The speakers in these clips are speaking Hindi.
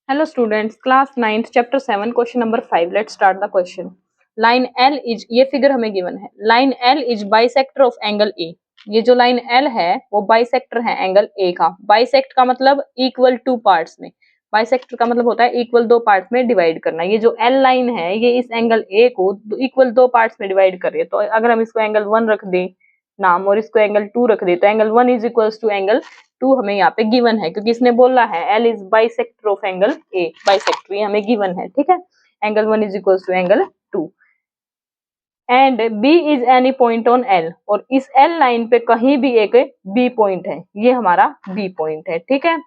Hello students, class 9th chapter 7 question number 5. Let's start the question. Line L is, ये फिगर हमें गिवन है. Line L is bisector of angle A. ये जो लाइन L है वो बाइसेक्टर है एंगल A का. बाइसेक्ट का मतलब इक्वल टू पार्ट्स में. बाइसेक्टर का मतलब होता है इक्वल दो पार्ट्स में डिवाइड करना. ये जो L लाइन है ये इस एंगल A को इक्वल दो पार्ट्स में डिवाइड कर रही है. तो अगर हम इसको एंगल 1 रख दें नाम और इसको एंगल 2 रख दे तो angle 1 is equals to angle 2 हमें यहाँ पे गिवन है क्योंकि इसने बोला है L is bisector of angle A. Bisector ये हमें गिवन है. ठीक है, angle 1 is equals to angle 2 and B is any point on L. और इस L लाइन पे कहीं भी एक B पॉइंट है, ये हमारा B पॉइंट है. ठीक है,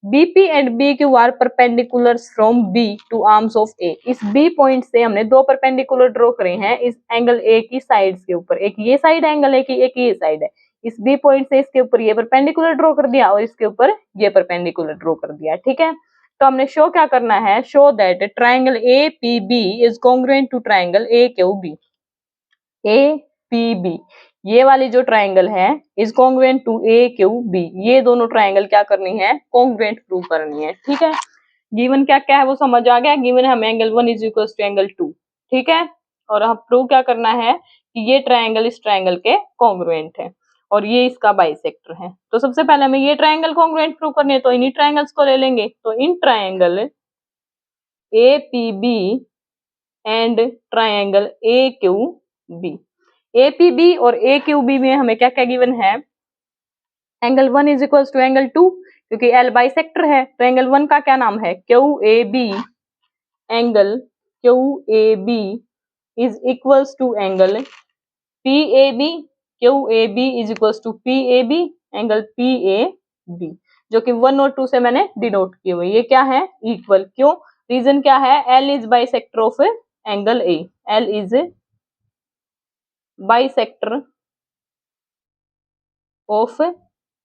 BP and BQ are perpendicular from B to arms of A. इस B पॉइंट से हमने दो परपेंडिकुलर ड्रॉ करे हैं इस एंगल A की साइड्स के ऊपर. एक ये साइड एंगल A की, एक ये साइड है. इस B पॉइंट से इसके ऊपर ये परपेंडिकुलर ड्रॉ कर दिया और इसके ऊपर ये परपेंडिकुलर ड्रॉ कर दिया. ठीक है, तो हमने शो क्या करना है, show that triangle APB is congruent to triangle AQB. APB ये वाली जो ट्राइंगल है इज कॉन्ग्रुएंट टू AQB. ये दोनों ट्राइंगल क्या करनी है, कॉन्ग्रुएंट प्रूव करनी है. ठीक है, गिवन क्या क्या है वो समझ आ गया. गिवन है हमें angle 1 is equal to angle 2. ठीक है, और हम प्रूव क्या करना है कि ये ट्राइंगल इस ट्राइंगल के कॉन्ग्रुएंट है और ये इसका बाइसेक्टर है. तो सबसे पहले हमें ये ट्राइंगल कॉन्ग्रुएंट प्रूव करनी है तो इन्हीं ट्राइंगल्स को ले लेंगे. तो in triangle APB and triangle AQB. APB और AQB में हमें क्या क्या गिवन है, angle 1 is equal to angle 2 क्योंकि L बाइसेक्टर है. तो एंगल 1 का क्या नाम है, QAB. Angle QAB is equals to angle PAB. QAB is equals to PAB angle PAB जो कि 1 और 2 से मैंने डिनोट किए हुए. ये क्या है, इक्वल. क्यों, रीजन क्या है, L is bisector of angle A. L is bisector of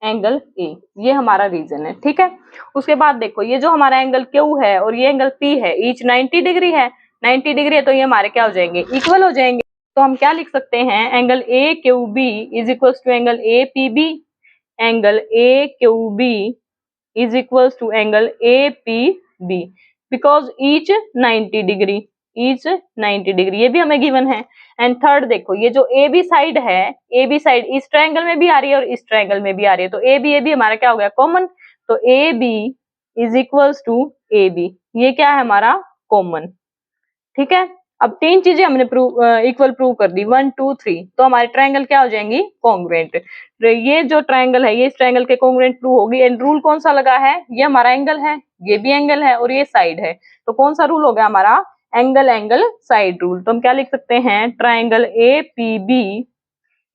angle A. ये हमारा रीजन है. ठीक है, उसके बाद देखो ये जो हमारा एंगल Q है और ये एंगल P है, ईच 90 डिग्री है. 90 डिग्री है तो ये हमारे क्या हो जाएंगे, इक्वल हो जाएंगे. तो हम क्या लिख सकते हैं, angle AQB is equal to angle APB. Angle AQB is equal to angle APB because each 90 degree. Each 90 degree ये भी हमें गिवन है. एंड थर्ड देखो ये जो AB साइड है, AB साइड इस ट्रायंगल में भी आ रही है और इस ट्रायंगल में भी आ रही है. तो AB हमारा क्या हो गया, कॉमन. तो AB is equals to AB. ये क्या है हमारा, कॉमन. ठीक है, अब तीन चीजें हमने इक्वल प्रूव कर दी, 1 2 3. तो हमारे ट्रायंगल क्या हो जाएंगी, कॉन्ग्रुएंट. ये जो ट्रायंगल है ये इस ट्रायंगल के कॉन्ग्रुएंट प्रूव होगी. एंड रूल कौन सा लगा है, ये हमारा एंगल है, ये भी एंगल है और ये साइड है. तो कौन सा रूल हो गया हमारा, एंगल एंगल साइड रूल. तो हम क्या लिख सकते हैं, triangle APB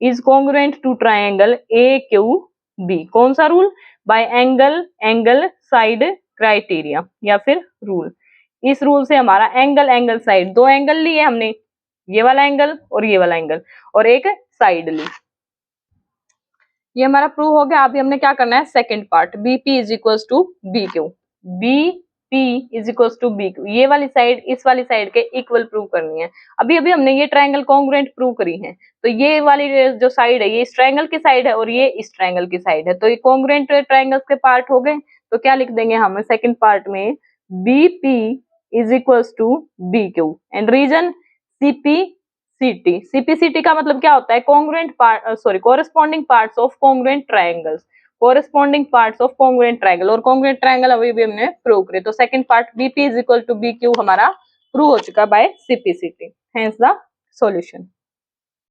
is congruent to triangle AQB. कौन सा rule, by angle angle side criteria या फिर रूल. इस रूल से हमारा एंगल एंगल साइड, दो एंगल लिए हमने, ये वाला एंगल और ये वाला एंगल और एक साइड ली. ये हमारा प्रूव हो गया. अभी हमने क्या करना है, second part, BP is equal to BQ. BP is equal to BQ. ये वाली साइड इस वाली साइड के इक्वल प्रूव करनी है. अभी अभी हमने ये ट्रायंगल कॉन्ग्रुएंट प्रूव करी है. तो ये वाली जो साइड है ये इस ट्रायंगल की साइड है और ये इस ट्रायंगल की साइड है. तो ये कॉन्ग्रुएंट ट्रायंगल्स के पार्ट हो गए. तो क्या लिख देंगे हम सेकंड पार्ट में, BP is equals to BQ and reason CPCT. CPCT का मतलब क्या होता है, congruent part, sorry corresponding parts of congruent triangles. Corresponding parts of congruent triangle और कॉन्ग्रुएंट ट्रायंगल अभी भी हमने प्रूव करे. तो second part BP is equal to BQ हमारा प्रूव हो चुका by CPCT. Hence the solution.